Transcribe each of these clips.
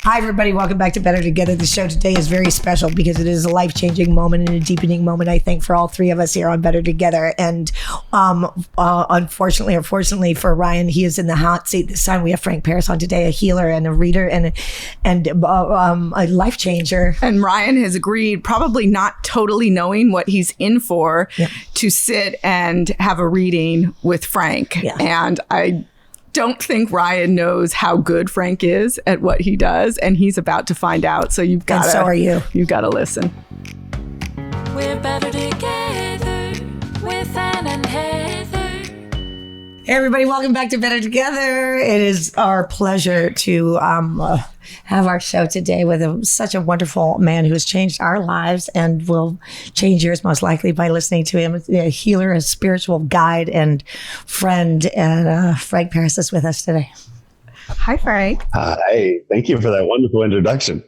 Hi, everybody. Welcome back to Better Together. The show today is very special because it is a life-changing moment and a deepening moment, I think, for all three of us here on Better Together. And unfortunately or fortunately for Ryan, he is in the hot seat this time. We have Frank Paris on today, a healer and a reader and a life changer. And Ryan has agreed, probably not totally knowing what he's in for, to sit and have a reading with Frank. Yeah. And I don't think Ryan knows how good Frank is at what he does, and he's about to find out. So you've got to. So are you. You've got to listen. We're better together with Ann and Heather. Hey, everybody. Welcome back to Better Together. It is our pleasure to have our show today with such a wonderful man who has changed our lives and will change yours most likely by listening to him. A healer, a spiritual guide and friend. And Frank Paris is with us today. Hi, Frank. Hi. Thank you for that wonderful introduction.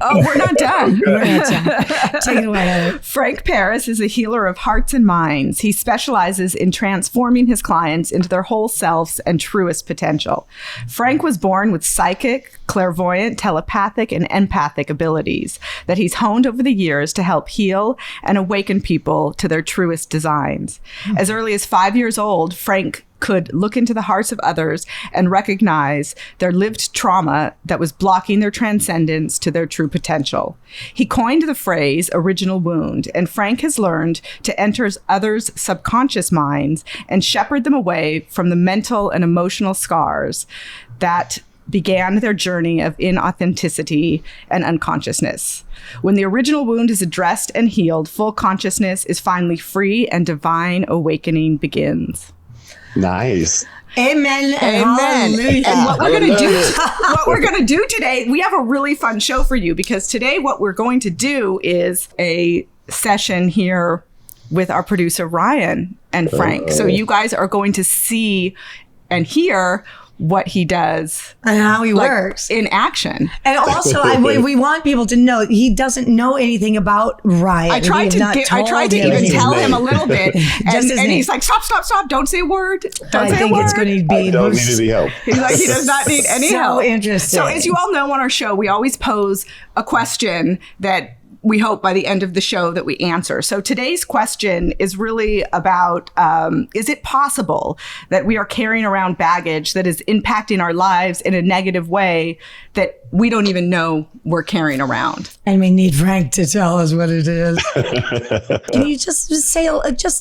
Oh, we're not done. We're not done. Take it away. Frank Paris is a healer of hearts and minds. He specializes in transforming his clients into their whole selves and truest potential. Frank was born with psychic, clairvoyant, telepathic, and empathic abilities that he's honed over the years to help heal and awaken people to their truest designs. As early as 5 years old, Frank could look into the hearts of others and recognize their lived trauma that was blocking their transcendence to their true potential. He coined the phrase original wound, and Frank has learned to enter others' subconscious minds and shepherd them away from the mental and emotional scars that began their journey of inauthenticity and unconsciousness. When the original wound is addressed and healed, full consciousness is finally free and divine awakening begins. Nice. Amen. Amen. And what we're going to do today, we have a really fun show for you, because today what we're going to do is a session here with our producer Ryan and Frank. So you guys are going to see and hear what he does and how he works in action. And also, we want people to know he doesn't know anything about Ryan. I tried to even tell him a little bit, and he's like, stop, don't say a word. I think it's going to be. I don't need any help. He's like, he does not need any help. So interesting. So as you all know on our show, we always pose a question that we hope by the end of the show that we answer. So today's question is really about, is it possible that we are carrying around baggage that is impacting our lives in a negative way that we don't even know we're carrying around? And we need Frank to tell us what it is. Can you just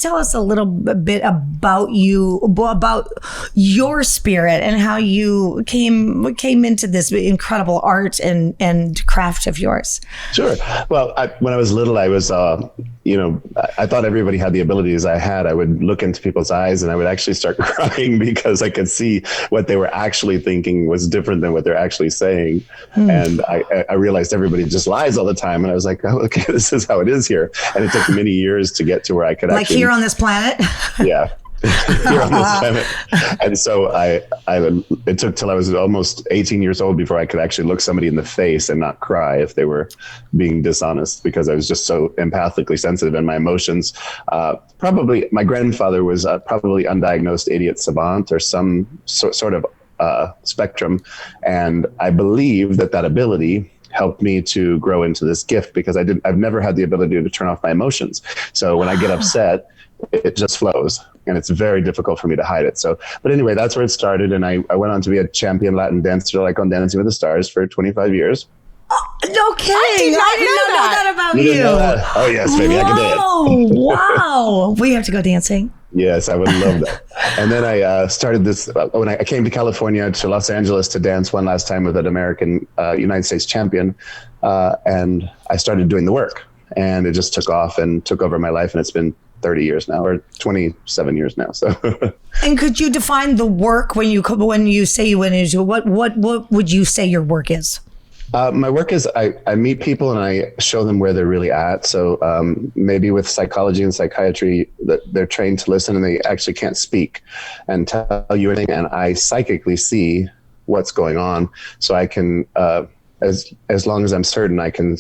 tell us a little bit about you, about your spirit and how you came into this incredible art and craft of yours? Sure. Well, when I was little, I was, I thought everybody had the abilities I had. I would look into people's eyes and I would actually start crying because I could see what they were actually thinking was different than what they're actually saying. And I realized everybody just lies all the time. And I was like, oh, okay, this is how it is here. And it took many years to get to where I could like here on this planet. Yeah. Here on this planet. And so it took till I was almost 18 years old before I could actually look somebody in the face and not cry if they were being dishonest, because I was just so empathically sensitive in my emotions. Probably my grandfather was probably undiagnosed idiot savant or some sort of spectrum. And I believe that ability helped me to grow into this gift, because I've never had the ability to turn off my emotions. So when I get upset, it just flows, and it's very difficult for me to hide it. So, but anyway, that's where it started. And I went on to be a champion Latin dancer, like on Dancing with the Stars, for 25 years. Oh, no kidding. I did not know that about you. Know that? Oh yes, baby. I can dance. Wow. We have to go dancing. Yes, I would love that. And then I started this when I came to California, to Los Angeles, to dance one last time with an American United States champion. And I started doing the work, and it just took off and took over my life. And it's been 30 years now, or 27 years now. So, and could you define the work when you say you went into what would you say your work is? My work is I meet people and I show them where they're really at. So maybe with psychology and psychiatry, they're trained to listen and they actually can't speak and tell you anything. And I psychically see what's going on. So I can, as long as I'm certain, I can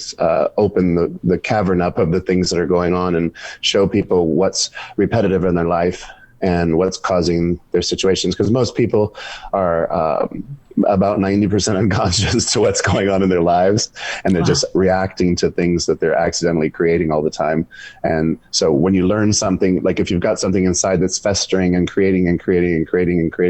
open the cavern up of the things that are going on and show people what's repetitive in their life and what's causing their situations. Because most people are about 90% unconscious to what's going on in their lives. And they're just reacting to things that they're accidentally creating all the time. And so when you learn something, like if you've got something inside that's festering and creating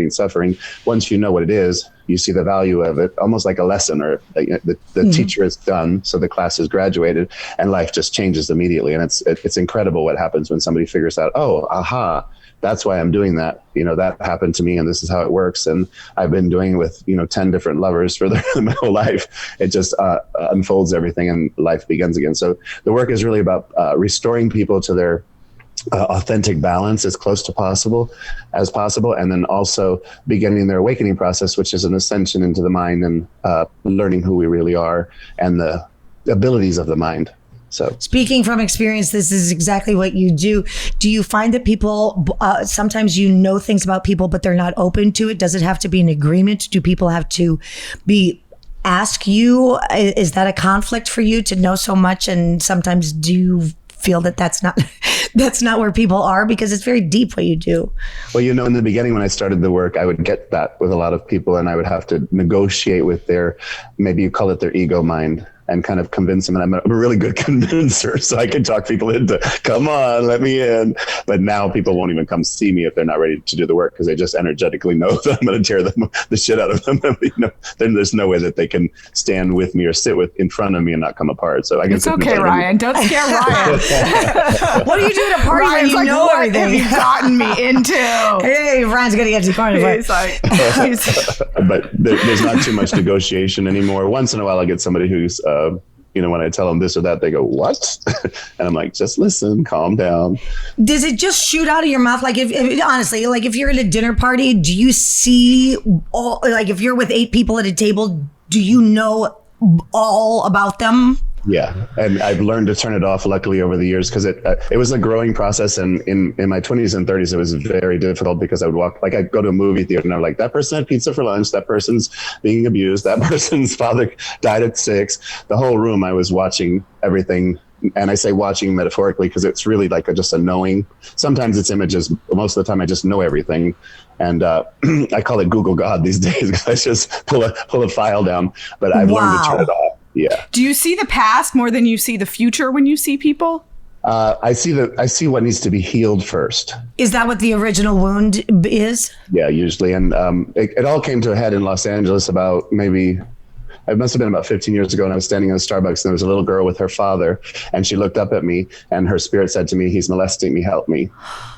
suffering, once you know what it is, you see the value of it, almost like a lesson, or the teacher is done, so the class is graduated, and life just changes immediately. And it's incredible what happens when somebody figures out, oh, aha, that's why I'm doing that. That happened to me, and this is how it works. And I've been doing it with 10 different lovers for my whole life. It just unfolds everything, and life begins again. So the work is really about restoring people to their authentic balance as close to as possible, and then also beginning their awakening process, which is an ascension into the mind and learning who we really are and the abilities of the mind. So, speaking from experience, this is exactly what you do. Do you find that people sometimes things about people, but they're not open to it? Does it have to be an agreement? Do people have to ask you? Is that a conflict for you to know so much? And sometimes do you feel that that's not where people are, because it's very deep what you do? Well, in the beginning when I started the work, I would get that with a lot of people, and I would have to negotiate with maybe you call it their ego mind, and kind of convince them. And I'm a really good convincer, so I can talk people into, come on, let me in. But now people won't even come see me if they're not ready to do the work, because they just energetically know that I'm going to tear the shit out of them. Then there's no way that they can stand with me or sit in front of me and not come apart. So I guess it's okay, Ryan. Don't scare Ryan. What do you do at a party when you know everything? What have you gotten me into? Hey, Ryan's going to get to the corner. But there's not too much negotiation anymore. Once in a while, I get somebody who's when I tell them this or that, they go, what? And I'm like, just listen, calm down. Does it just shoot out of your mouth? Like, if you're at a dinner party, do you see if you're with 8 people at a table, do you know all about them? Yeah. And I've learned to turn it off, luckily, over the years, because it was a growing process. And in my 20s and 30s, it was very difficult, because I would I'd go to a movie theater and I'm like, that person had pizza for lunch. That person's being abused. That person's father died at 6. The whole room, I was watching everything. And I say watching metaphorically, because it's really like just a knowing. Sometimes it's images. Most of the time, I just know everything. And I call it Google God these days, because I just pull a file down. But I've learned to turn it off. Yeah. Do you see the past more than you see the future when you see people? I see what needs to be healed first. Is that what the original wound is? Yeah, usually. And it all came to a head in Los Angeles about it must have been about 15 years ago, and I was standing in a Starbucks, and there was a little girl with her father, and she looked up at me, and her spirit said to me, he's molesting me, help me.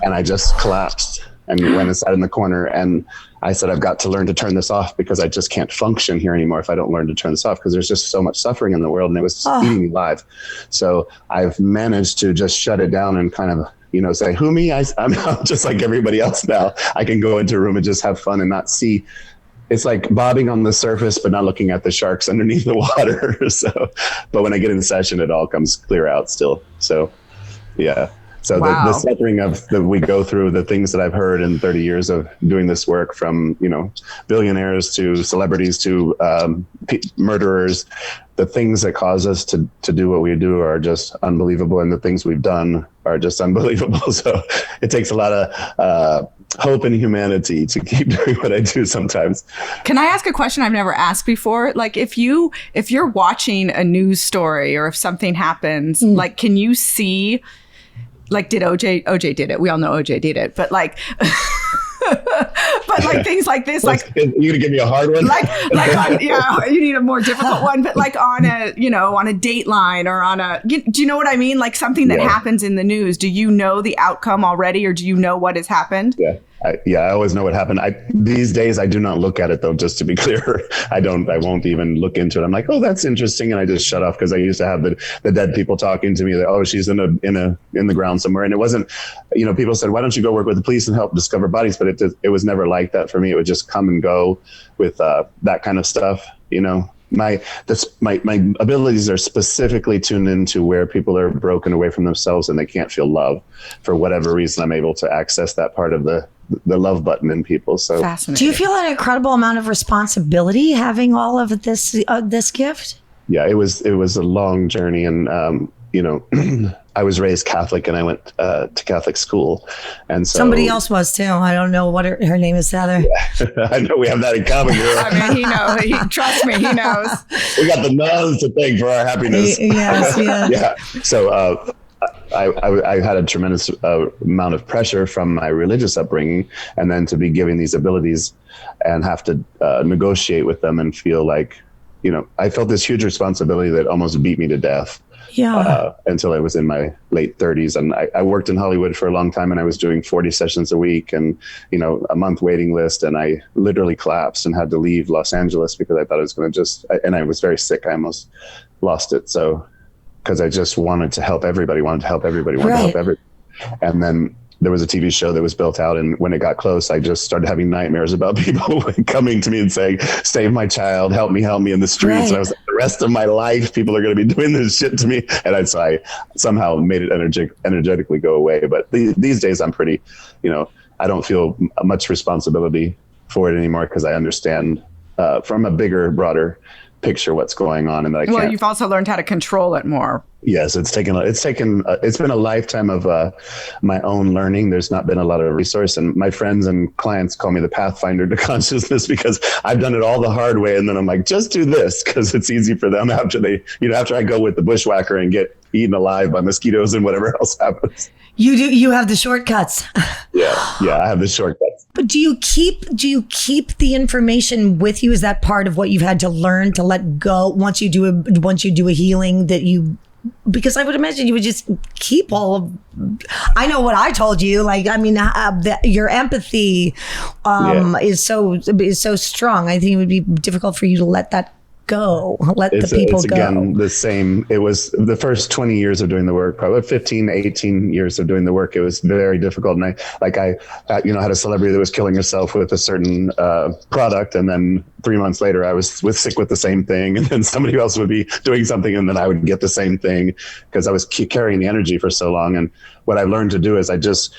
And I just collapsed and went and sat in the corner, and I said, I've got to learn to turn this off, because I just can't function here anymore if I don't learn to turn this off, because there's just so much suffering in the world, and it was eating me alive. So I've managed to just shut it down and kind of, say, who me? I'm just like everybody else now. I can go into a room and just have fun and not see. It's like bobbing on the surface, but not looking at the sharks underneath the water. But when I get in session, it all comes clear out still. So, yeah. So wow. the suffering that we go through, the things that I've heard in 30 years of doing this work, from billionaires to celebrities to murderers, the things that cause us to do what we do are just unbelievable, and the things we've done are just unbelievable. So it takes a lot of hope and humanity to keep doing what I do sometimes. Can I ask a question I've never asked before? Like, if you're watching a news story, or if something happens, like, can you see? Like, did OJ did it? We all know OJ did it, but like, things like this, like, you gonna give me a hard one? You need a more difficult one, but like on a Dateline, or do you know what I mean? Like something that happens in the news. Do you know the outcome already, or do you know what has happened? Yeah. I always know what happened. These days, I do not look at it, though, just to be clear. I won't even look into it. I'm like, oh, that's interesting. And I just shut off, because I used to have the dead people talking to me that, oh, she's in the ground somewhere. And it wasn't, people said, why don't you go work with the police and help discover bodies? But it was never like that for me. It would just come and go with that kind of stuff. My abilities are specifically tuned into where people are broken away from themselves and they can't feel love. For whatever reason, I'm able to access that part of the love button in people. So, do you feel an incredible amount of responsibility having all of this gift? Yeah, it was a long journey, and you know, I was raised Catholic and I went to Catholic school. And so Somebody else was too. I don't know what her name is, Heather. I know we have that in common, girl. I mean, he knows. Trust me, he knows. We got the nuns to thank for our happiness. Yes, yes. Yeah. So I had a tremendous amount of pressure from my religious upbringing, and then to be given these abilities and have to negotiate with them and feel like, you know, I felt this huge responsibility that almost beat me to death. Yeah. Until I was in my late 30s. And I worked in Hollywood for a long time, and I was doing 40 sessions a week and, you know, a month waiting list. And I literally collapsed and had to leave Los Angeles because I thought I was going to and I was very sick. I almost lost it. So, because I just wanted to help everybody, wanted to help everybody. And then there was a TV show that was built out. And when it got close, I just started having nightmares about people coming to me and saying, save my child, help me in the streets. Right. And I was like, the rest of my life, people are going to be doing this shit to me. And so I somehow made it energetically go away. But these days I'm pretty, you know, I don't feel much responsibility for it anymore because I understand from a bigger, broader picture what's going on, and that I can't. Well, you've also learned how to control it more. Yes, it's been a lifetime of my own learning. There's not been a lot of resource, and my friends and clients call me the pathfinder to consciousness because I've done it all the hard way, and then I'm like, just do this because it's easy for them after I go with the bushwhacker and get eaten alive by mosquitoes and whatever else happens. You have the shortcuts. Yeah, I have the shortcuts. But do you keep the information with you? Is that part of what you've had to learn to let go once you do a healing that you? Because I would imagine you would just keep all of. I know what I told you. Like, I mean, your empathy is so strong. I think it would be difficult for you to let that go. It's go. Again, the same. It was the first 20 years of doing the work, probably 15, 18 years of doing the work. It was very difficult. And I had a celebrity that was killing herself with a certain product. And then 3 months later, I was sick with the same thing. And then somebody else would be doing something. And then I would get the same thing because I was carrying the energy for so long. And what I learned to do is I just,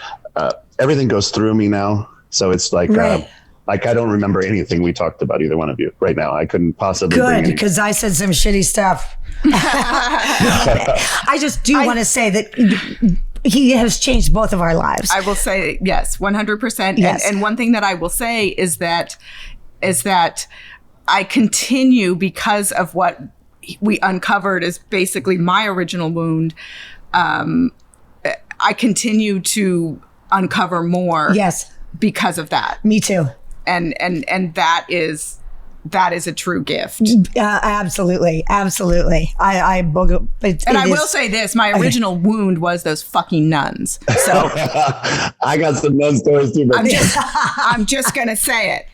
everything goes through me now. So it's like, right. Like, I don't remember anything we talked about, either one of you, right now. I couldn't possibly. Good, because I said some shitty stuff. I just do want to say that he has changed both of our lives. I will say, yes, 100%. Yes. And one thing that I will say is that I continue, because of what we uncovered as basically my original wound, I continue to uncover more. Yes. Because of that. Me too. And that is a true gift. Absolutely. I will say this: my original wound was those fucking nuns. So I got some nun stories too. But I'm just gonna say it.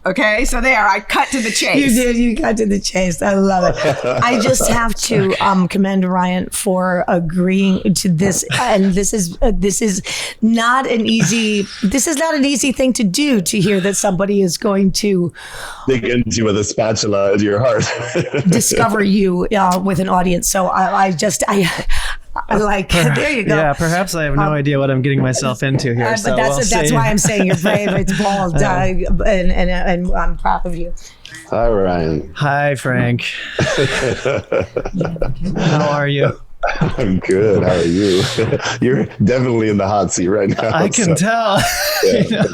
Okay, so there, I cut to the chase. You did. You cut to the chase. I love it. I just have to commend Ryan for agreeing to this. And this is not an easy thing to do, to hear that somebody is going to dig into you with a spatula into your heart, discover you with an audience. So I like, there you go. Yeah, perhaps I have no idea what I'm getting myself into here. But that's why I'm saying you're brave. It's bold, and I'm proud of you. Hi, Ryan. Hi, Frank. How are you? I'm good. How are you? You're definitely in the hot seat right now. I can tell. Yeah.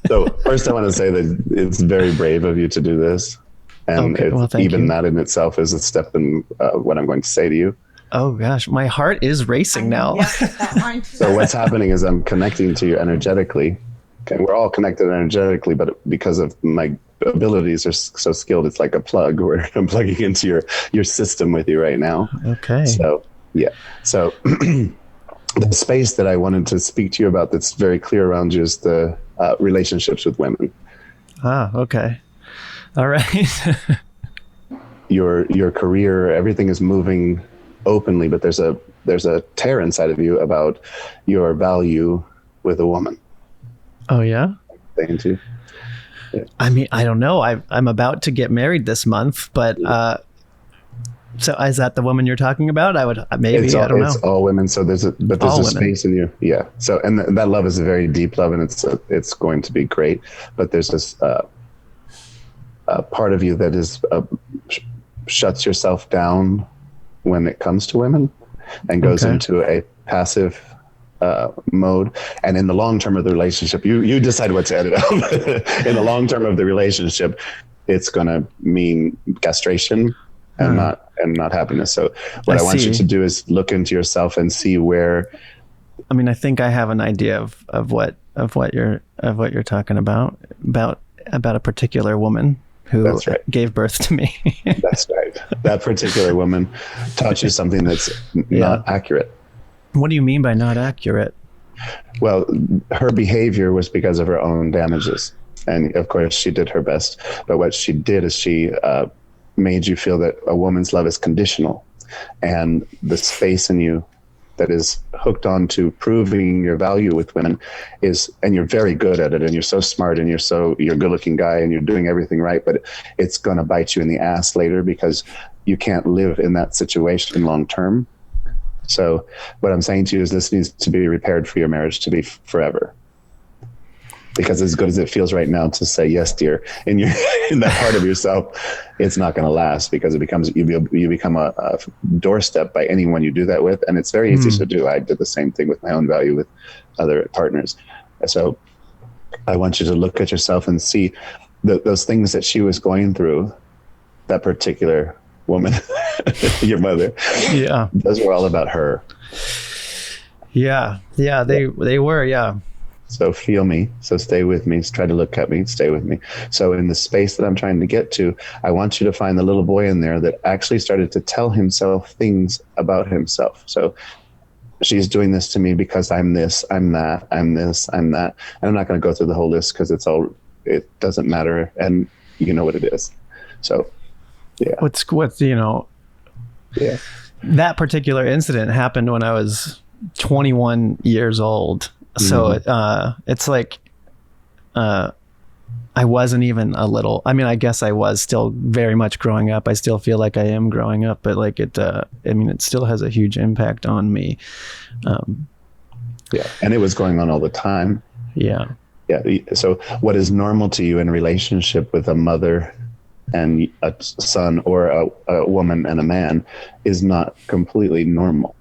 So first, I want to say that it's very brave of you to do this, and even that in itself is a step in what I'm going to say to you. Oh gosh, my heart is racing now. Yeah, so what's happening is I'm connecting to you energetically. Okay, we're all connected energetically, but because of my abilities are so skilled, it's like a plug where I'm plugging into your system with you right now. Okay. So yeah. So the space that I wanted to speak to you about that's very clear around you is the relationships with women. Ah, okay. All right. Your career, everything is moving openly, but there's a tear inside of you about your value with a woman. Oh yeah? Saying to you. Yeah. I mean, I don't know. I'm about to get married this month, but so is that the woman you're talking about? I don't know. It's all women. So there's a space in you. Yeah. So, and that love is a very deep love, and it's going to be great. But there's this part of you that is shuts yourself down when it comes to women. and goes Okay. into a passive mode. And in the long term of the relationship, you decide what to edit out. In the long term of the relationship, it's going to mean castration and not happiness. So what I want you see. to do is look into yourself and see where. I mean, I think I have an idea of what you're talking about a particular woman who That's right. gave birth to me. That's right. That particular woman taught you something that's not accurate. What do you mean by not accurate? Well, her behavior was because of her own damages. And of course, she did her best. But what she did is she made you feel that a woman's love is conditional. And the space in you that is hooked on to proving your value with women is, and you're very good at it, and you're so smart, and you're a good looking guy, and you're doing everything right, but it's going to bite you in the ass later because you can't live in that situation long term. So what I'm saying to you is this needs to be repaired for your marriage to be forever. Because as good as it feels right now to say yes, dear, in that part of yourself, it's not going to last because it becomes you become a doorstep by anyone you do that with, and it's very easy to do. I did the same thing with my own value with other partners. So I want you to look at yourself and see those things that she was going through. That particular woman, your mother. Yeah. Those were all about her. Yeah. Yeah. They were. Yeah. So feel me. So stay with me. Try to look at me. Stay with me. So in the space that I'm trying to get to, I want you to find the little boy in there that actually started to tell himself things about himself. So she's doing this to me because I'm this, I'm that, I'm this, I'm that. And I'm not going to go through the whole list because it doesn't matter. And you know what it is. So, yeah. What's Yeah. that particular incident happened when I was 21 years old. So it's like I wasn't even a little. I mean, I guess I was still very much growing up. I still feel like I am growing up, but like it still has a huge impact on me. Yeah. And it was going on all the time. Yeah. Yeah. So what is normal to you in relationship with a mother and a son, or a woman and a man, is not completely normal.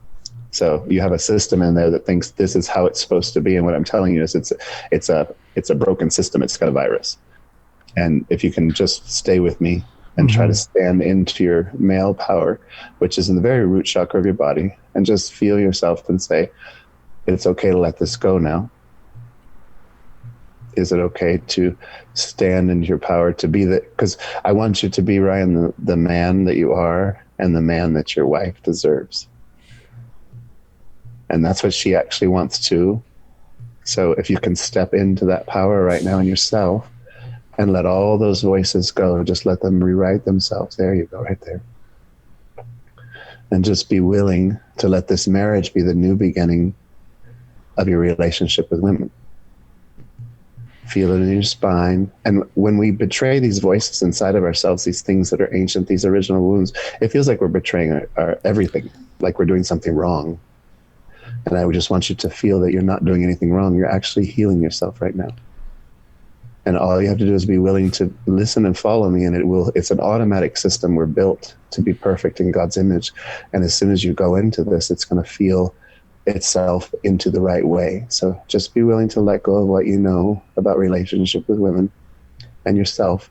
So you have a system in there that thinks this is how it's supposed to be. And what I'm telling you is it's a broken system. It's got a virus. And if you can just stay with me and try to stand into your male power, which is in the very root chakra of your body, and just feel yourself and say, it's okay to let this go now. Is it okay to stand into your power to be because I want you to be, Ryan, the man that you are and the man that your wife deserves. And that's what she actually wants too. So if you can step into that power right now in yourself and let all those voices go, just let them rewrite themselves. There you go, right there. And just be willing to let this marriage be the new beginning of your relationship with women. Feel it in your spine. And when we betray these voices inside of ourselves, these things that are ancient, these original wounds, it feels like we're betraying our everything, like we're doing something wrong. And I would just want you to feel that you're not doing anything wrong. You're actually healing yourself right now. And all you have to do is be willing to listen and follow me. And it's an automatic system. We're built to be perfect in God's image. And as soon as you go into this, it's going to feel itself into the right way. So just be willing to let go of what you know about relationship with women and yourself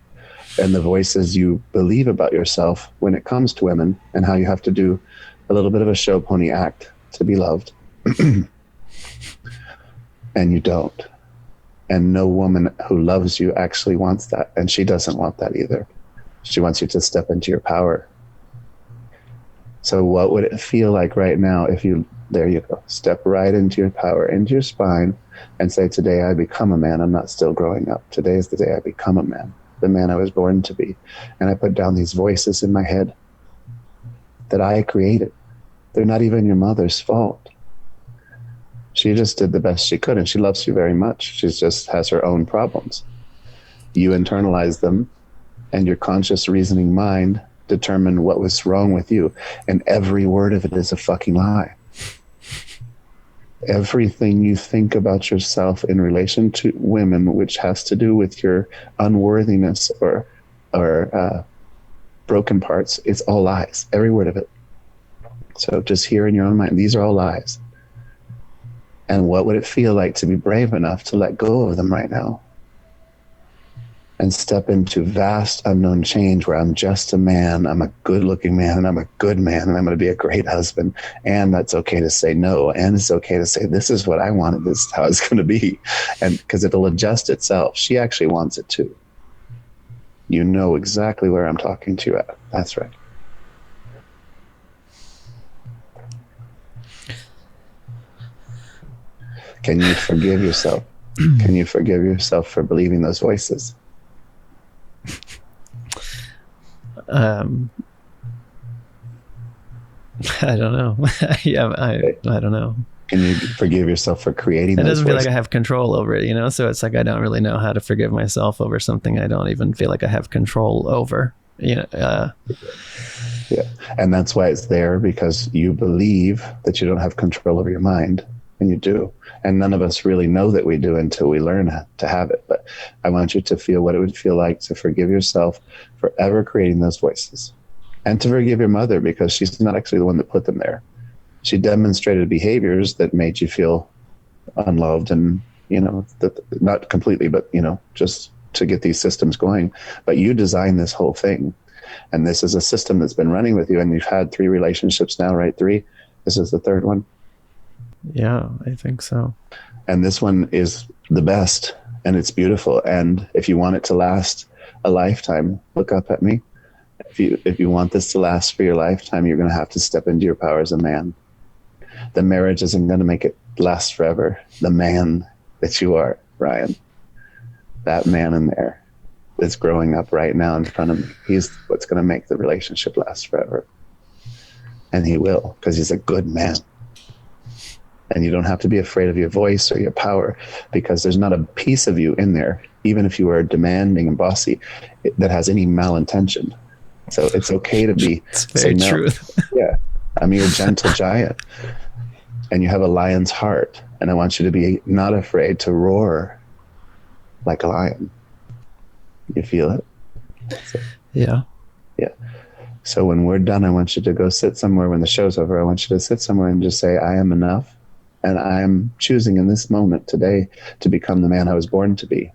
and the voices you believe about yourself when it comes to women, and how you have to do a little bit of a show pony act to be loved. And you don't. And no woman who loves you actually wants that. And she doesn't want that either. She wants you to step into your power. So what would it feel like right now if there you go, step right into your power, into your spine, and say, today I become a man. I'm not still growing up. Today is the day I become a man, the man I was born to be. And I put down these voices in my head that I created. They're not even your mother's fault. She just did the best she could, and she loves you very much. She just has her own problems. You internalize them, and your conscious reasoning mind determined what was wrong with you. And every word of it is a fucking lie. Everything you think about yourself in relation to women, which has to do with your unworthiness or broken parts, it's all lies. Every word of it. So just hear in your own mind, these are all lies. And what would it feel like to be brave enough to let go of them right now? And step into vast unknown change where I'm just a man, I'm a good looking man, and I'm a good man, and I'm going to be a great husband. And that's okay to say no. And it's okay to say, this is what I wanted, this is how it's going to be. And because it'll adjust itself. She actually wants it too. You know exactly where I'm talking to you at. That's right. Can you forgive yourself? Can you forgive yourself for believing those voices? I don't know. Yeah, I don't know. Can you forgive yourself for creating It those doesn't feel like voices? I have control over it, you know? So it's like I don't really know how to forgive myself over something I don't even feel like I have control over. You know, Yeah. And that's why it's there, because you believe that you don't have control over your mind, and you do. And none of us really know that we do until we learn to have it. But I want you to feel what it would feel like to forgive yourself for ever creating those voices, and to forgive your mother, because she's not actually the one that put them there. She demonstrated behaviors that made you feel unloved, and, you know, not completely, but, you know, just to get these systems going. But you designed this whole thing. And this is a system that's been running with you. And you've had 3 relationships now, right? 3. This is the 3rd one. yeah, I think so. And this one is the best, and it's beautiful. And if you want it to last a lifetime, look up at me. If you want this to last for your lifetime, you're going to have to step into your power as a man. The marriage isn't going to make it last forever. The man that you are, Ryan, that man in there that's growing up right now in front of me, he's what's going to make the relationship last forever. And he will, because he's a good man. And you don't have to be afraid of your voice or your power, because there's not a piece of you in there, even if you are demanding and bossy, that has any malintention. So it's okay to be It's very say no. true. Yeah. I mean, you're a gentle giant, and you have a lion's heart. And I want you to be not afraid to roar like a lion. You feel it? Yeah. Yeah. So when we're done, I want you to go sit somewhere. When the show's over, I want you to sit somewhere and just say, I am enough. And I am choosing in this moment today to become the man I was born to be.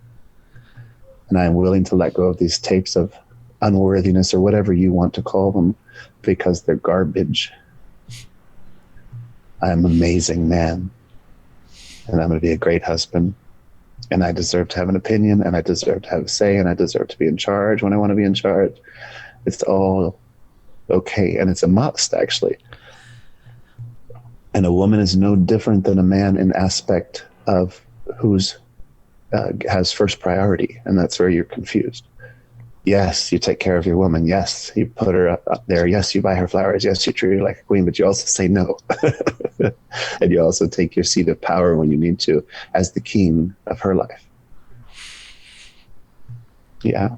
And I am willing to let go of these tapes of unworthiness, or whatever you want to call them, because they're garbage. I am an amazing man. And I'm going to be a great husband. And I deserve to have an opinion, and I deserve to have a say, and I deserve to be in charge when I want to be in charge. It's all okay. And it's a must, actually. And a woman is no different than a man in aspect of who's has first priority. And that's where you're confused. Yes, you take care of your woman. Yes, you put her up there. Yes, you buy her flowers. Yes, you treat her like a queen, but you also say no. And you also take your seat of power when you need to, as the king of her life. Yeah.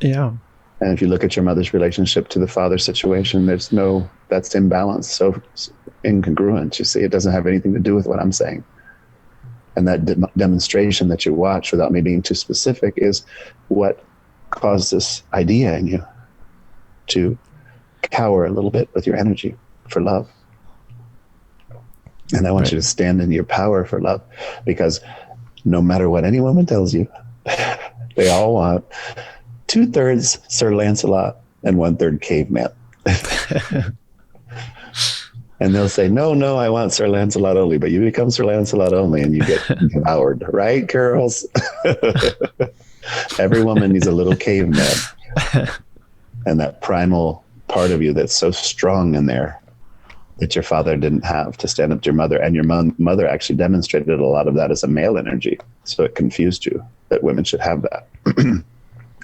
Yeah. And if you look at your mother's relationship to the father situation, that's imbalance, so incongruent. You see, it doesn't have anything to do with what I'm saying. And that demonstration that you watch, without me being too specific, is what caused this idea in you to cower a little bit with your energy for love. And I want you to stand in your power for love, because no matter what any woman tells you, they all want 2/3 Sir Lancelot and 1/3 caveman. And they'll say, no, I want Sir Lancelot only. But you become Sir Lancelot only and you get devoured. Right, girls? Every woman needs a little caveman. And that primal part of you that's so strong in there that your father didn't have to stand up to your mother. And your mother actually demonstrated a lot of that as a male energy. So it confused you that women should have that.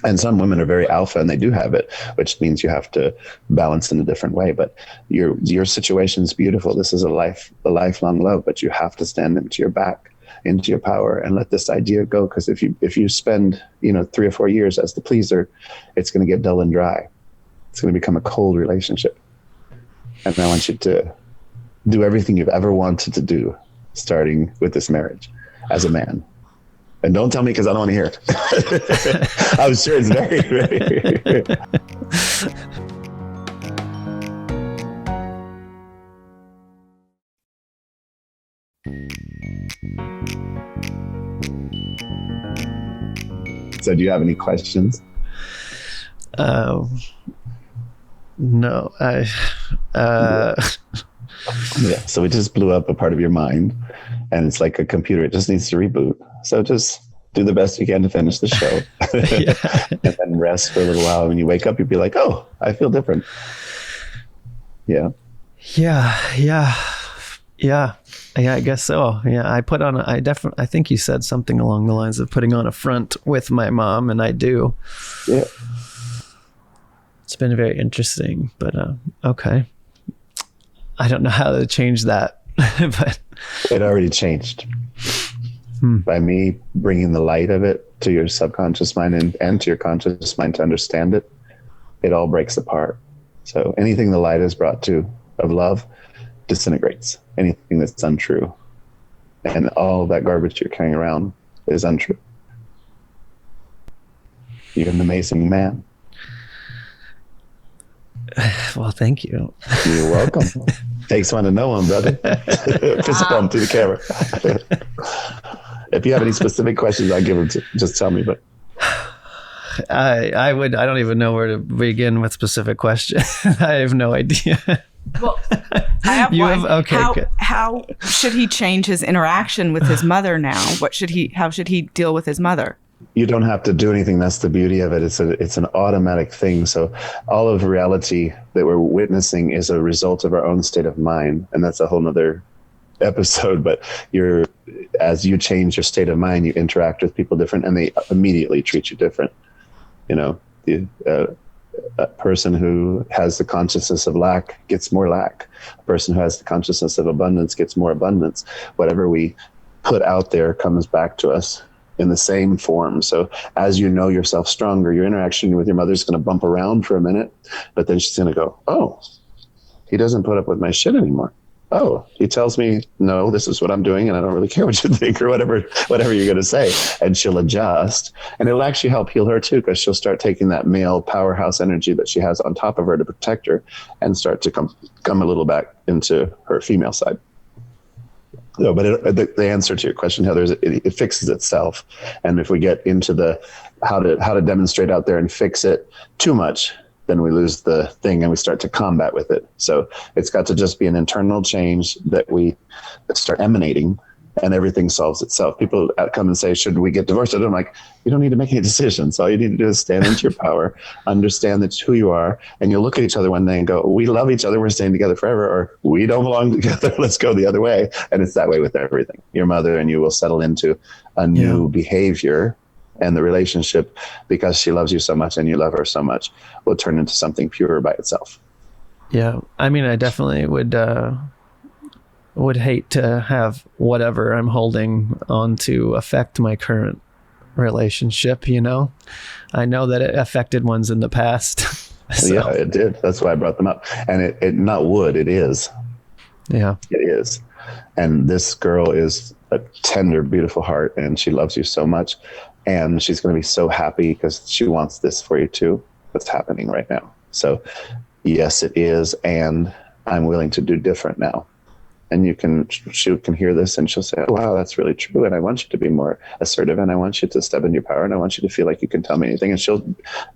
And some women are very alpha and they do have it, which means you have to balance in a different way. But your situation is beautiful. This is a lifelong love, but you have to stand into your back, into your power, and let this idea go. Because if you spend 3 or 4 years as the pleaser, it's going to get dull and dry. It's going to become a cold relationship. And I want you to do everything you've ever wanted to do, starting with this marriage as a man. And don't tell me, because I don't want to hear it. I'm sure it's very, very. So do you have any questions? No, Yeah. So we just blew up a part of your mind, and it's like a computer. It just needs to reboot. So just do the best you can to finish the show, and then rest for a little while. When you wake up, you'll be like, "Oh, I feel different." Yeah. Yeah, I guess so. Yeah, I think you said something along the lines of putting on a front with my mom, and I do. Yeah. It's been very interesting, but okay. I don't know how to change that, but It already changed by me bringing the light of it to your subconscious mind and to your conscious mind to understand it. It all breaks apart. So anything the light is brought to of love disintegrates. Anything that's untrue, and all that garbage you're carrying around is untrue. You're an amazing man. well, thank you. You're welcome. Takes one to know one, brother. Fist bump to the camera. If you have any specific questions, I'll give them to, just tell me. But I don't even know where to begin with specific questions. I have no idea. Well, I have You one. have- okay, good. How should he change his interaction with his mother now? How should he deal with his mother? you don't have to do anything. That's the beauty of it. It's an automatic thing. So all of reality that we're witnessing is a result of our own state of mind, and that's a whole nother episode. But as you change your state of mind, you interact with people different, and they immediately treat you different. You know, a person who has the consciousness of lack gets more lack. A person who has the consciousness of abundance gets more abundance. Whatever we put out there comes back to us in the same form. So as you know yourself stronger, your interaction with your mother is going to bump around for a minute, but then she's going to go, oh, he doesn't put up with my shit anymore. Oh, he tells me, no, this is what I'm doing, and I don't really care what you think, or whatever you're going to say. And she'll adjust, and it'll actually help heal her too, because she'll start taking that male powerhouse energy that she has on top of her to protect her and start to come a little back into her female side. No, but the answer to your question, Heather, is it fixes itself. And if we get into the how to demonstrate out there and fix it too much, then we lose the thing and we start to combat with it. So it's got to just be an internal change that we start emanating, and everything solves itself. People come and say, should we get divorced? I'm like, you don't need to make any decisions. All you need to do is stand into your power, understand that's who you are, and you'll look at each other one day and go, we love each other, we're staying together forever, or we don't belong together, let's go the other way. And it's that way with everything. Your mother and you will settle into a new behavior, and the relationship, because she loves you so much and you love her so much, will turn into something pure by itself. Yeah. I mean, I definitely would hate to have whatever I'm holding on to affect my current relationship, you know? I know that it affected ones in the past. So, yeah, it did. That's why I brought them up. And it not would, it is. yeah. It is. And this girl is a tender, beautiful heart, and she loves you so much. And she's going to be so happy because she wants this for you too. What's happening right now. So yes, it is. And I'm willing to do different now. And she can hear this and she'll say, oh, wow, that's really true. And I want you to be more assertive, and I want you to step into your power, and I want you to feel like you can tell me anything. And she'll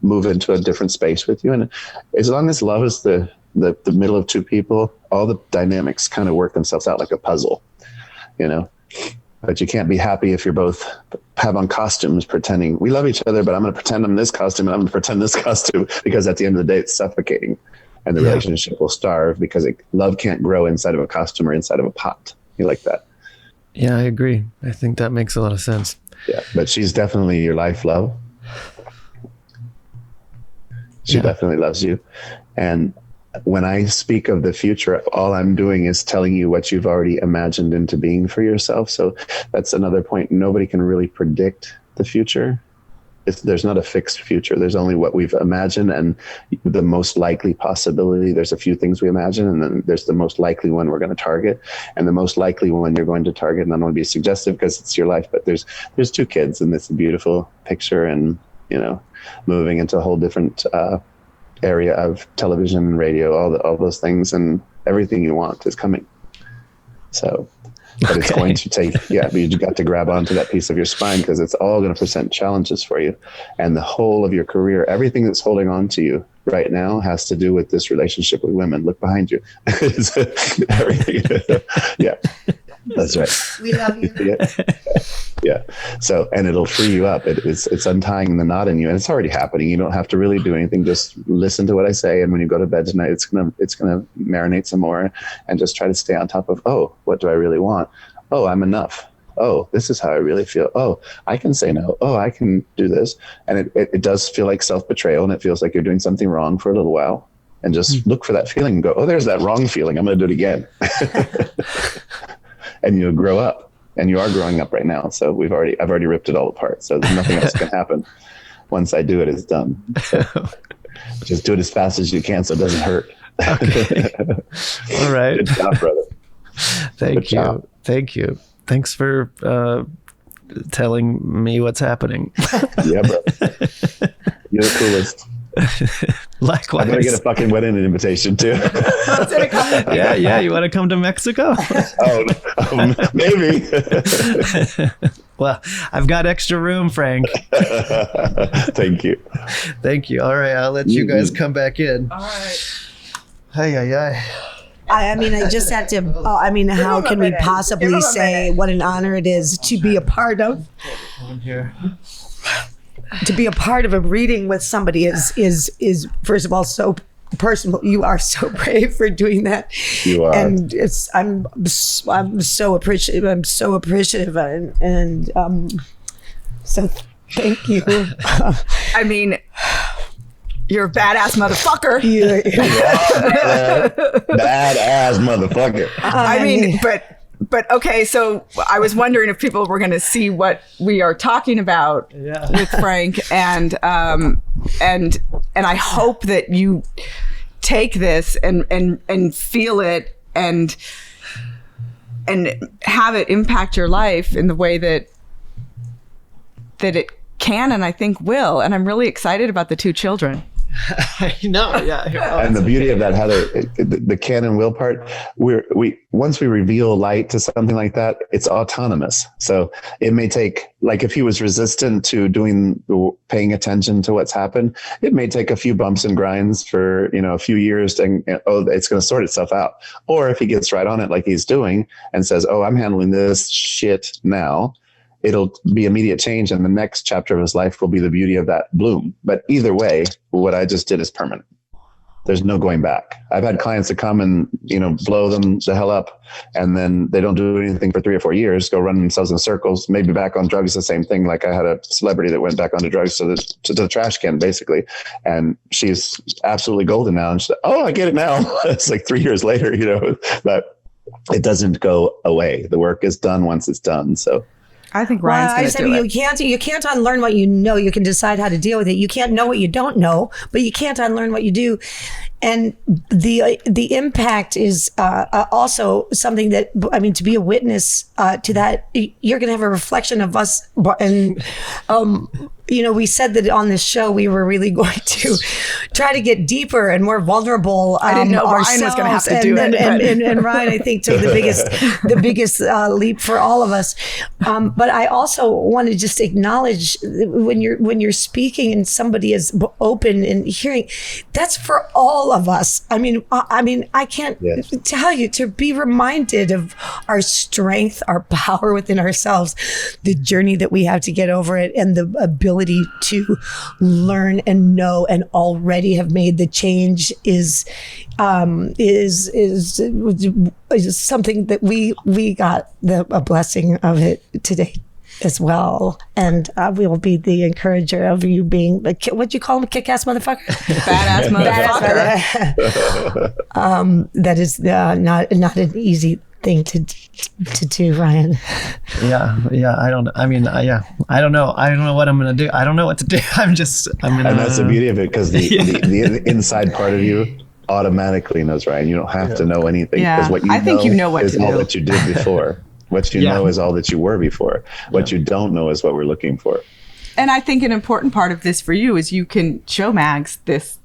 move into a different space with you. And as long as love is the middle of two people, all the dynamics kind of work themselves out like a puzzle, you know. But you can't be happy if you're both have on costumes pretending we love each other, but I'm going to pretend I'm this costume and I'm going to pretend this costume, because at the end of the day, it's suffocating, and the relationship will starve because love can't grow inside of a costume or inside of a pot. You like that? Yeah, I agree. I think that makes a lot of sense. Yeah, but she's definitely your life love. She definitely loves you. And when I speak of the future, all I'm doing is telling you what you've already imagined into being for yourself. So that's another point. Nobody can really predict the future. There's not a fixed future. There's only what we've imagined and the most likely possibility. There's a few things we imagine, and then there's the most likely one we're going to target. And the most likely one you're going to target, and I don't want to be suggestive because it's your life, but there's 2 kids in this beautiful picture, and, you know, moving into a whole different area of television, radio, all those things, and everything you want is coming. So But it's going to take, but you got to grab onto that piece of your spine because it's all going to present challenges for you. And the whole of your career, everything that's holding on to you right now has to do with this relationship with women. Look behind you. Yeah, that's right. We love you. Yeah. So, and it'll free you up. It's untying the knot in you, and it's already happening. You don't have to really do anything. Just listen to what I say, and when you go to bed tonight, it's gonna marinate some more, and just try to stay on top of, oh, what do I really want? Oh, I'm enough. Oh, this is how I really feel. Oh, I can say no. Oh, I can do this. And it does feel like self-betrayal, and it feels like you're doing something wrong for a little while. And just look for that feeling and go, oh, there's that wrong feeling. I'm going to do it again. And you'll grow up, and you are growing up right now. So I've already ripped it all apart. So there's nothing else can happen. Once I do it, it's done. So just do it as fast as you can so it doesn't hurt. Okay. All right. Good job, brother. Thank you. Thank you. Thanks for telling me what's happening. Yeah, bro. You're the coolest. Likewise. I'm gonna get a fucking wedding invitation too. Yeah. You want to come to Mexico? Maybe. Well, I've got extra room, Frank. Thank you. Thank you. All right, I'll let you guys come back in. All right. Hey. I mean, I just have to. How can we possibly say what an honor it is to be a part of? Here. To be a part of a reading with somebody is first of all so personal. You are so brave for doing that. You are, and I'm so appreciative. I'm so appreciative, and so thank you. I mean, you're a badass motherfucker. Badass motherfucker. I mean, but okay, so I was wondering if people were going to see what we are talking about with Frank, and I hope that you take this and feel it and have it impact your life in the way that it can, and I think will. And I'm really excited about the 2 children. I know, yeah. And the beauty of that, Heather, the can and will part, we once we reveal light to something like that, it's autonomous. So it may take, like if he was resistant to paying attention to what's happened, it may take a few bumps and grinds for, a few years and it's going to sort itself out. Or if he gets right on it like he's doing and says, oh, I'm handling this shit now, it'll be immediate change, and the next chapter of his life will be the beauty of that bloom. But either way, what I just did is permanent. There's no going back. I've had clients that come and, blow them the hell up, and then they don't do anything for 3 or 4 years, go run themselves in circles, maybe back on drugs, the same thing. Like I had a celebrity that went back onto drugs to the trash can, basically. And she's absolutely golden now. And she's like, oh, I get it now. It's like 3 years later, but it doesn't go away. The work is done once it's done. So I think Ryan's going to do it. You can't unlearn what you know. You can decide how to deal with it. You can't know what you don't know, but you can't unlearn what you do. And the impact is also something that, to be a witness to that, you're going to have a reflection of us. And, we said that on this show, we were really going to try to get deeper and more vulnerable. I didn't know Ryan was going to have to do it. And Ryan, I think, took the biggest leap for all of us. But I also want to just acknowledge when you're speaking and somebody is open and hearing, that's for all of us. I can't tell you, to be reminded of our strength, our power within ourselves, the journey that we have to get over it, and the ability to learn and know and already have made the change is something that we got a blessing of it today as well. And we will be the encourager of you being what'd you call him, a kick-ass motherfucker? Badass motherfucker. That is not an easy thing to do, Ryan. Yeah. I don't know. I don't know what I'm going to do. I don't know what to do. And that's the beauty of it, because the inside part of you automatically knows, Ryan. You don't have to know anything, because what you know is all that you did before. What you know is all that you were before. What you don't know is what we're looking for. And I think an important part of this for you is you can show Mags this.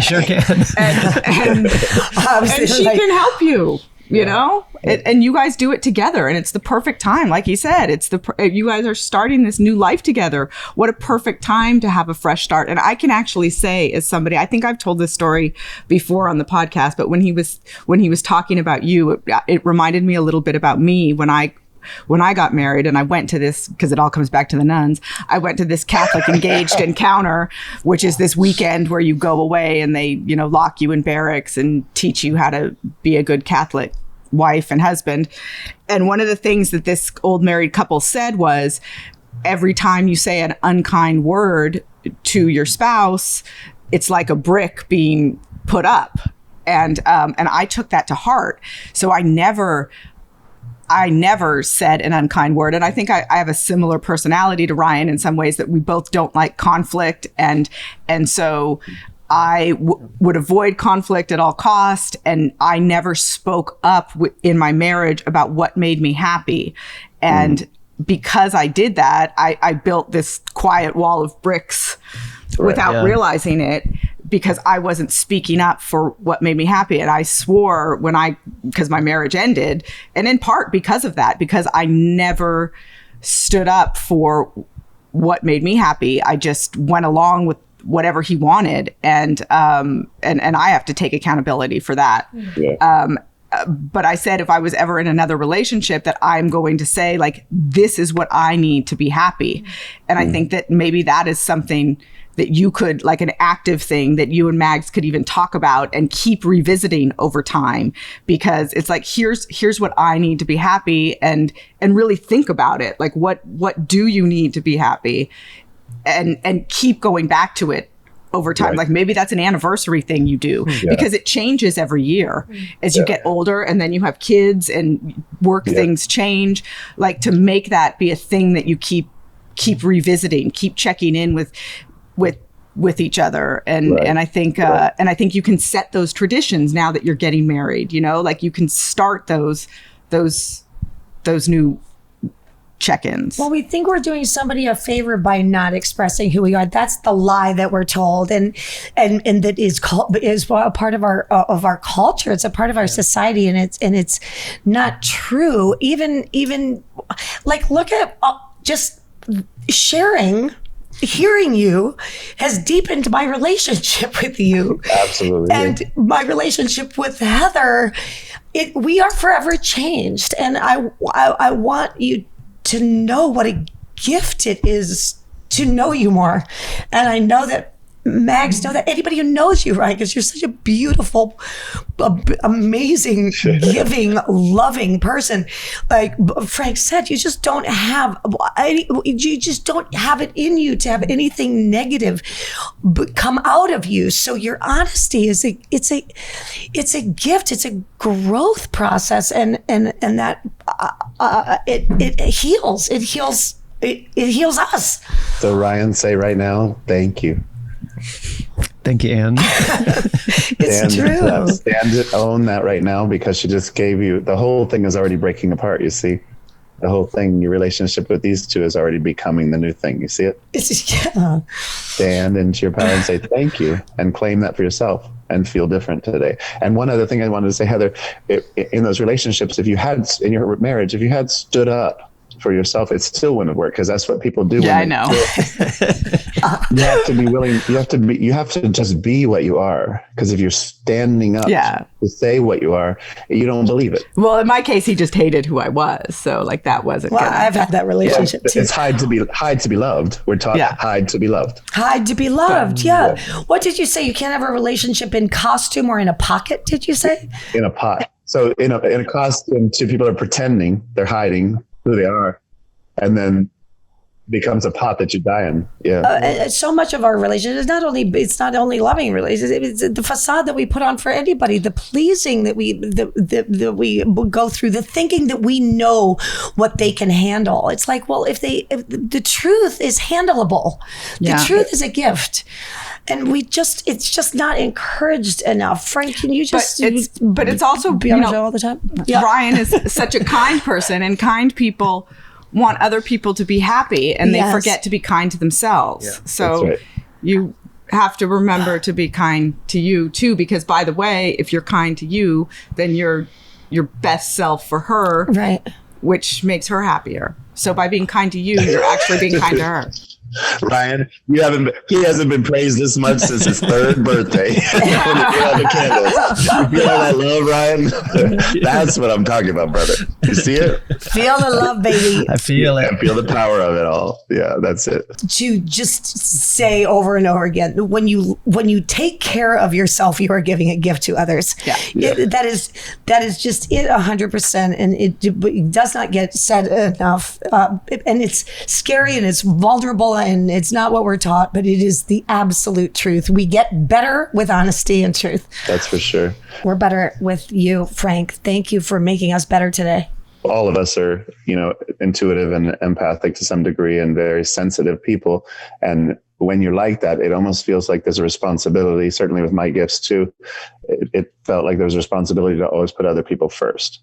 Sure can. and she can help you. you know, and you guys do it together, and it's the perfect time. Like he said, you guys are starting this new life together. What a perfect time to have a fresh start. And I can actually say, as somebody, I think I've told this story before on the podcast, but when he was talking about you, it reminded me a little bit about me when I got married, and I went to this, because it all comes back to the nuns, I went to this Catholic engaged encounter, which is this weekend where you go away and they, you know, lock you in barracks and teach you how to be a good Catholic wife and husband. And one of the things that this old married couple said was, every time you say an unkind word to your spouse, it's like a brick being put up. And I took that to heart. So I never said an unkind word. And I think I have a similar personality to Ryan in some ways, that we both don't like conflict. And so I would avoid conflict at all cost. And I never spoke up in my marriage about what made me happy. And because I did that, I built this quiet wall of bricks without realizing it, because I wasn't speaking up for what made me happy. And I swore because my marriage ended, and in part because of that, because I never stood up for what made me happy. I just went along with whatever he wanted. And I have to take accountability for that. Yeah. But I said, if I was ever in another relationship, that I'm going to say, like, this is what I need to be happy. And I think that maybe that is something that you could, like, an active thing that you and Mags could even talk about and keep revisiting over time, because it's like, here's what I need to be happy, and really think about it. Like, what do you need to be happy, and keep going back to it over time. Right. Like, maybe that's an anniversary thing you do, because it changes every year as you get older, and then you have kids and work, things change. Like, to make that be a thing that you keep revisiting, keep checking in with each other. And I think you can set those traditions now that you're getting married, you know, like, you can start those new check-ins. Well, we think we're doing somebody a favor by not expressing who we are. That's the lie that we're told, and that is a part of our culture. It's a part of our society, and it's not true. Even like, look at just sharing. Hearing you has deepened my relationship with you. Absolutely. And my relationship with Heather, we are forever changed. And I want you to know what a gift it is to know you more. And I know that Mags know that, anybody who knows you, right? Because you're such a beautiful, amazing, giving, loving person. Like Frank said, you just don't have it in you to have anything negative come out of you. So your honesty is it's a gift. It's a growth process, and that it heals. It heals us. So Ryan, say right now, thank you. Thank you, Anne. It's true. Stand it, own that right now, because she just gave you, the whole thing is already breaking apart, you see. The whole thing, your relationship with these two is already becoming the new thing. You see it? Stand into your power and say thank you, and claim that for yourself, and feel different today. And one other thing I wanted to say, Heather, in those relationships, in your marriage, if you had stood up for yourself, it still wouldn't work, because that's what people do. Yeah, I know. You have to be willing. You have to just be what you are. Because if you're standing up to say what you are, you don't believe it. Well, in my case, he just hated who I was. So, like, that wasn't. Well, I've had that relationship too. It's hide to be loved. We're taught hide to be loved. Hide to be loved. Yeah. What did you say? You can't have a relationship in costume or in a pocket. Did you say? In a pot. So in a costume, two people are pretending they're hiding who they are, and then becomes a pot that you die in. So much of our relationship is not only loving relationships, it's the facade that we put on for anybody, the pleasing that we go through, the thinking that we know what they can handle. It's like, well, if the truth is handleable, the truth is a gift. And it's just not encouraged enough. Frank, can you just? But it's also, be on the show all the time. Yeah. Ryan is such a kind person, and kind people want other people to be happy, and they forget to be kind to themselves. Yeah, so you have to remember to be kind to you too, because, by the way, if you're kind to you, then you're your best self for her, Right. which makes her happier. So by being kind to you, you're actually being kind to her. Ryan, he hasn't been praised this much since his third birthday. When he put out the candles. You feel all that love, Ryan? That's what I'm talking about, brother. You see it? Feel the love, baby. I feel it. And feel the power of it all. Yeah, that's it. To just say over and over again, when you take care of yourself, you are giving a gift to others. Yeah. That is just it 100%, and it does not get said enough. And it's scary and it's vulnerable and it's not what we're taught, but it is the absolute truth. We get better with honesty and truth. That's for sure. We're better with you, Frank. Thank you for making us better today. All of us are, intuitive and empathic to some degree and very sensitive people. And when you're like that, it almost feels like there's a responsibility, certainly with my gifts too. It felt like there was a responsibility to always put other people first.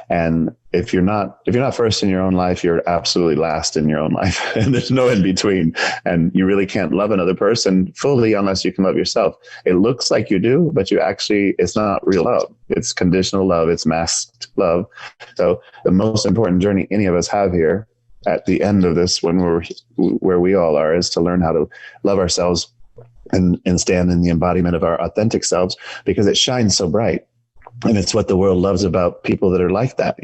And if you're not first in your own life, you're absolutely last in your own life. And there's no in between. And you really can't love another person fully unless you can love yourself. It looks like you do, but it's not real love. It's conditional love. It's masked love. So the most important journey any of us have here at the end of this, when we're where we all are, is to learn how to love ourselves and stand in the embodiment of our authentic selves, because it shines so bright. And it's what the world loves about people that are like that.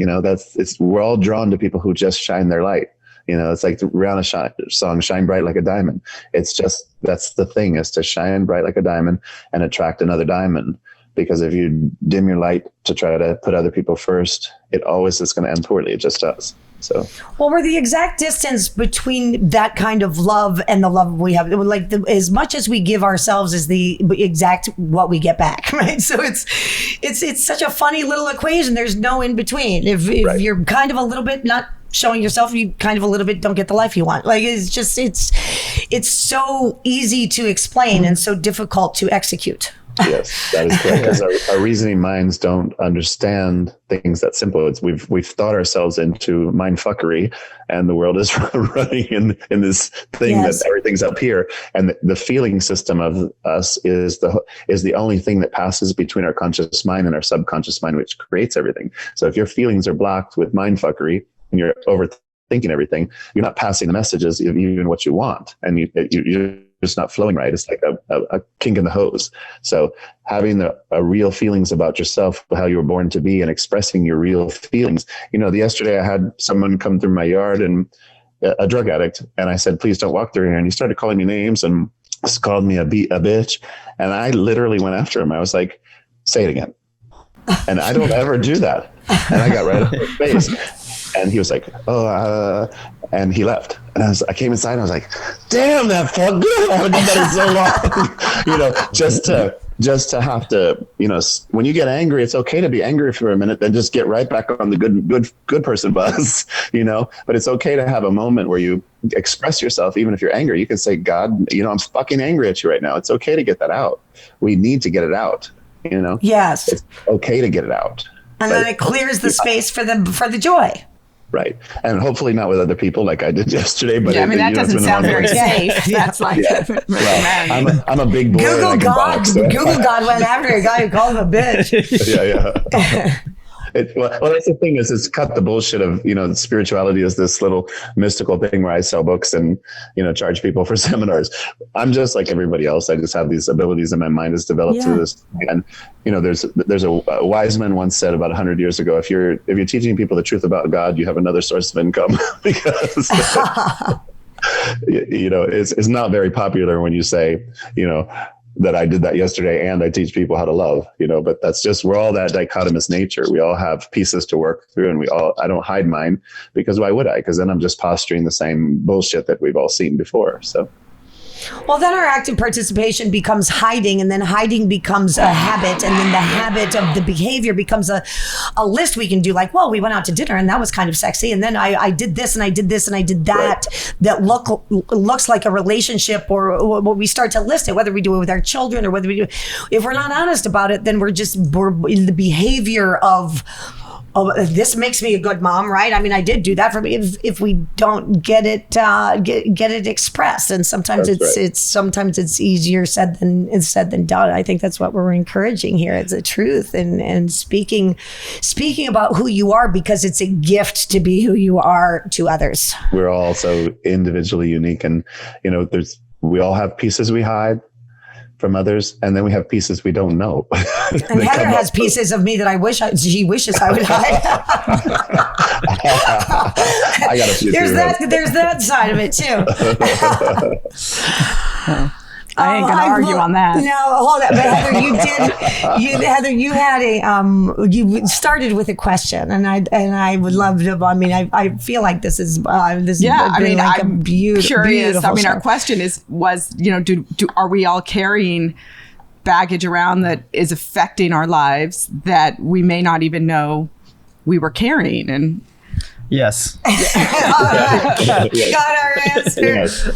We're all drawn to people who just shine their light. It's like the Rihanna song, Shine Bright Like a Diamond. It's just, that's the thing, is to shine bright like a diamond and attract another diamond. Because if you dim your light to try to put other people first, it always is going to end poorly. It just does. So, well, we're the exact distance between that kind of love and the love we have. Like as much as we give ourselves is the exact what we get back, right? So it's such a funny little equation. There's no in between. If Right. you're kind of a little bit not showing yourself, you kind of a little bit don't get the life you want. Like it's so easy to explain and so difficult to execute. yes, that is correct. Because our reasoning minds don't understand things that simple. We've thought ourselves into mind fuckery, and the world is running in this thing Yes. that everything's up here, and the feeling system of us is the only thing that passes between our conscious mind and our subconscious mind, which creates everything. So if your feelings are blocked with mind fuckery and you're overthinking everything, you're not passing the messages of even what you want, and you're just not flowing right. It's like a kink in the hose. So having the real feelings about yourself, how you were born to be, and expressing your real feelings. Yesterday I had someone come through my yard, and a drug addict, and I said, please don't walk through here. And he started calling me names and called me a bitch. And I literally went after him. I was like, say it again. And I don't ever do that. And I got right up in his face. And he was like, and he left. And I came inside and I was like, damn, that fuck good. I haven't done that in so long. Just to have to, when you get angry, it's okay to be angry for a minute, then just get right back on the good person buzz, but it's okay to have a moment where you express yourself. Even if you're angry, you can say, God, I'm fucking angry at you right now. It's okay to get that out. We need to get it out, Yes. It's okay to get it out. And then it clears the space for the joy. Right. And hopefully not with other people like I did yesterday. But that doesn't sound very safe. That's like, well, I'm a big boy. Google and I can God. box, so. Google God went after a guy who called him a bitch. Yeah. Well, that's the thing is, it's cut the bullshit of, spirituality is this little mystical thing where I sell books and, charge people for seminars. I'm just like everybody else. I just have these abilities and my mind has developed through this. And, there's a wise man once said about 100 years ago, if you're teaching people the truth about God, you have another source of income because, it's not very popular when you say, that I did that yesterday and I teach people how to love, but we're all that dichotomous nature. We all have pieces to work through, and I don't hide mine, because why would I? Because then I'm just posturing the same bullshit that we've all seen before. So. Well, then our active participation becomes hiding, and then hiding becomes a habit, and then the habit of the behavior becomes a list we can do, like, well, we went out to dinner and that was kind of sexy, and then I did this and I did this and I did that, right. That looks like a relationship, or we start to list it, whether we do it with our children or whether we do, if we're not honest about it, then we're in the behavior of oh, this makes me a good mom, right? I mean, I did do that for me. If we don't get it get it expressed, and sometimes sometimes it's easier said than done. I think that's what we're encouraging here. It's the truth and speaking about who you are, because it's a gift to be who you are to others. We're all so individually unique, and we all have pieces we hide from others, and then we have pieces we don't know. And Heather has pieces of me that she wishes I would hide. I got a few. There's that side of it too. I ain't gonna argue on that. No, hold on. But Heather, you had you started with a question, and I would love to. I mean, I feel like this is Yeah, I mean, like I'm a beautiful. curious. I mean, show. our question was are we all carrying baggage around that is affecting our lives that we may not even know we were carrying? And Yes. All right. Got our answer. Yes.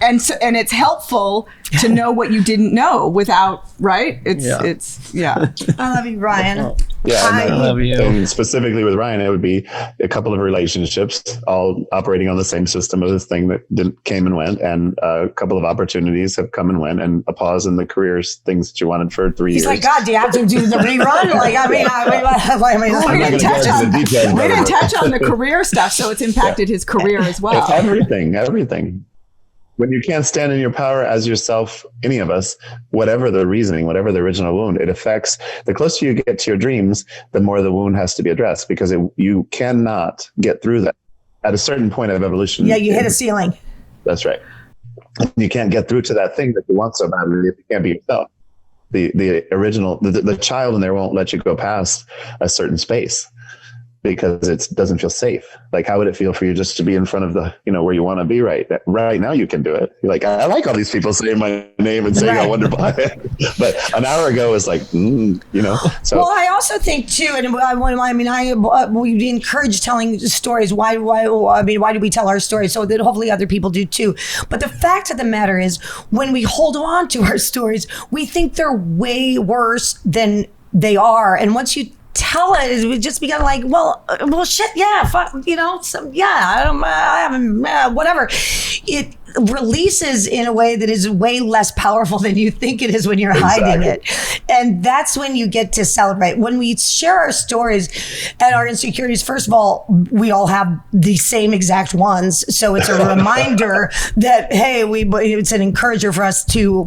and it's helpful to know what you didn't know without, right? It's I love you, Ryan. Yeah, I love you. And specifically with Ryan, it would be a couple of relationships, all operating on the same system of this thing that came and went, and a couple of opportunities have come and went, and a pause in the careers, things that you wanted for 3 years. He's like, God, do you have to do the rerun? Like, we didn't touch on the career stuff, so it's impacted his career as well. It's everything. When you can't stand in your power as yourself, any of us, whatever the reasoning, whatever the original wound, it affects. The closer you get to your dreams, the more the wound has to be addressed, because you cannot get through that at a certain point of evolution. Yeah, you hit a ceiling. That's right. You can't get through to that thing that you want so badly if you can't be yourself. The original, the child in there won't let you go past a certain space, because it doesn't feel safe. Like, how would it feel for you just to be in front of the, where you want to be right now? You can do it. You're like, I like all these people saying my name and saying how wonderful I am. But an hour ago it's like, So well, I also think too, and we encourage telling stories. Why do we tell our stories? So that hopefully other people do too. But the fact of the matter is, when we hold on to our stories, we think they're way worse than they are. And once you tell it, it would just be kind of like, well, shit, yeah, fuck, I haven't, whatever. It releases in a way that is way less powerful than you think it is when you're hiding it. And that's when you get to celebrate. When we share our stories and our insecurities, first of all, we all have the same exact ones. So it's a reminder that, hey, it's an encourager for us to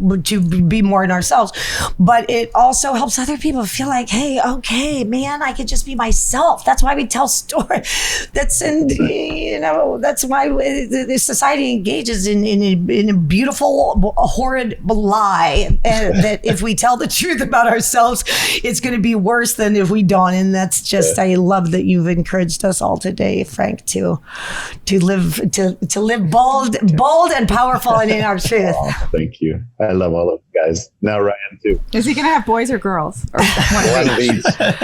be more in ourselves. But it also helps other people feel like, hey, okay, man, I could just be myself. That's why we tell stories. That's why the society engages in a beautiful, horrid lie, and that if we tell the truth about ourselves, it's going to be worse than if we don't. And that's just, I love that you've encouraged us all today, Frank, to live bold and powerful and in our truth. Oh, thank you. I love all of you guys. Now Ryan too. Is he going to have boys or girls? Or one of each.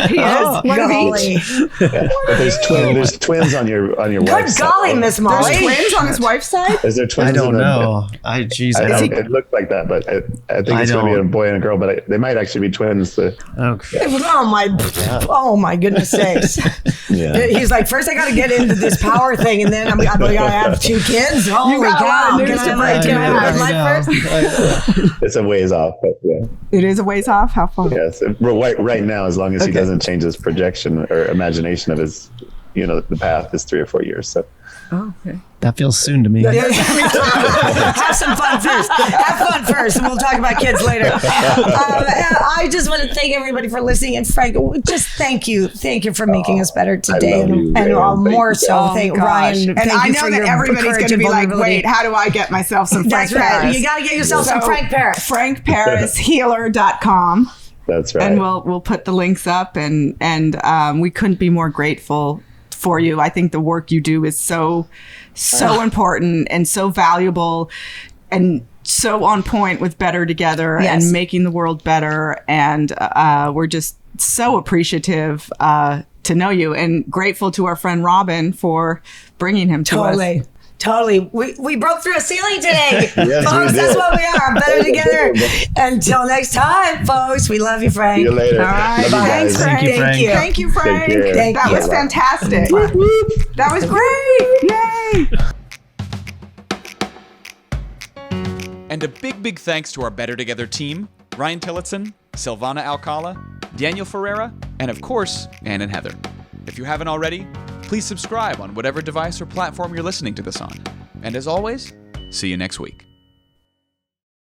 He is. One of each. Yeah. But there's twins on your Good wife's golly, side. Miss Molly. There's twins on his wife's side? Is there twins? I don't in the- know. I know, it looked like that, but I think it's going to be a boy and a girl, but they might actually be twins. Okay. Oh my goodness sakes. Yeah. He's like, first I got to get into this power thing, and then I'm going to have 2 kids. Holy got a lot cow. of news to break. Can I have my first? It's a ways off, but yeah. It is a ways off? How far? Yes. Right now, as long as he doesn't change his projection or imagination of his, the path is 3 or 4 years. So. Oh, okay. That feels soon to me. Have some fun first. Have fun first, and we'll talk about kids later. I just want to thank everybody for listening, and Frank, just thank you for making us better today, and more so, thank Ryan. And thank I you know for that your everybody's courage going to and be like, vulnerability. wait, how do I get myself some Frank That's right. Paris? You got to get yourself some Frank Paris. FrankParisHealer.com. That's right. And we'll put the links up, and we couldn't be more grateful for you. I think the work you do is so important and so valuable and so on point with Better Together and making the world better. And we're just so appreciative to know you, and grateful to our friend Robin for bringing him to us. Totally. We broke through a ceiling today. Yes, folks, we that's did. what we are. Better together. Until next time, folks. We love you, Frank. See you later. All right. Love you Thanks, guys. Frank. Thank you, Frank. Thank you, Frank. Take care. Thank That you. was fantastic. That was great. Yay. And a big thanks to our Better Together team, Ryan Tillotson, Silvana Alcala, Daniel Ferreira, and of course, Ann and Heather. If you haven't already, please subscribe on whatever device or platform you're listening to this on. And as always, see you next week.